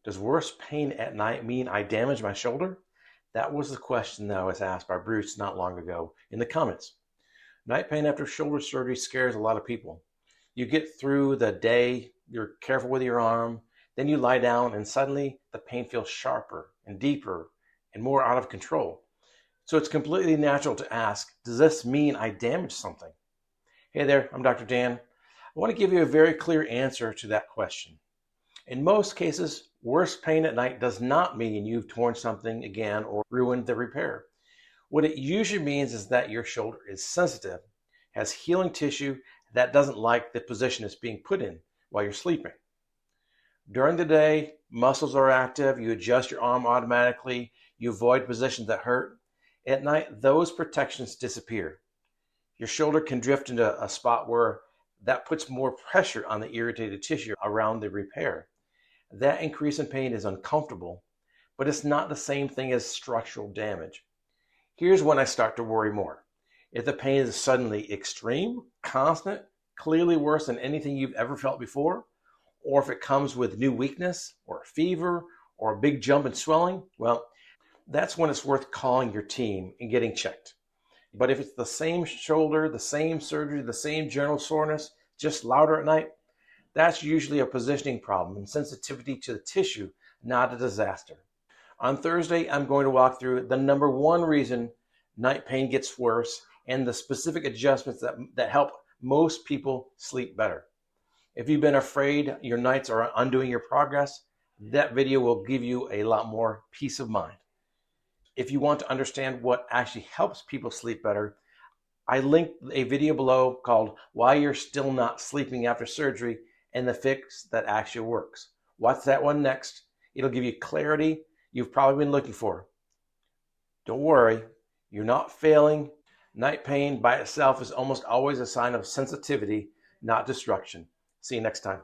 Does worse pain at night mean I damaged my shoulder? That was the question that I was asked by Bruce not long ago in the comments. Night pain after shoulder surgery scares a lot of people. You get through the day, you're careful with your arm, then you lie down and suddenly the pain feels sharper and deeper and more out of control. So it's completely natural to ask, does this mean I damaged something? Hey there, I'm Dr. Dan. I want to give you a very clear answer to that question. In most cases, worse pain at night does not mean you've torn something again or ruined the repair. What it usually means is that your shoulder is sensitive, has healing tissue that doesn't like the position it's being put in while you're sleeping. During the day, muscles are active, you adjust your arm automatically, you avoid positions that hurt. At night, those protections disappear. Your shoulder can drift into a spot where that puts more pressure on the irritated tissue around the repair. That increase in pain is uncomfortable, but it's not the same thing as structural damage. Here's when I start to worry more. If the pain is suddenly extreme, constant, clearly worse than anything you've ever felt before, or if it comes with new weakness or a fever or a big jump in swelling, well, that's when it's worth calling your team and getting checked. But if it's the same shoulder, the same surgery, the same general soreness, just louder at night, that's usually a positioning problem and sensitivity to the tissue, not a disaster. On Thursday, I'm going to walk through the number one reason night pain gets worse and the specific adjustments that help most people sleep better. If you've been afraid your nights are undoing your progress, that video will give you a lot more peace of mind. If you want to understand what actually helps people sleep better, I linked a video below called Why You're Still Not Sleeping After Surgery and the Fix That Actually Works. Watch that one next. It'll give you clarity you've probably been looking for. Don't worry, you're not failing. Night pain by itself is almost always a sign of sensitivity, not destruction. See you next time.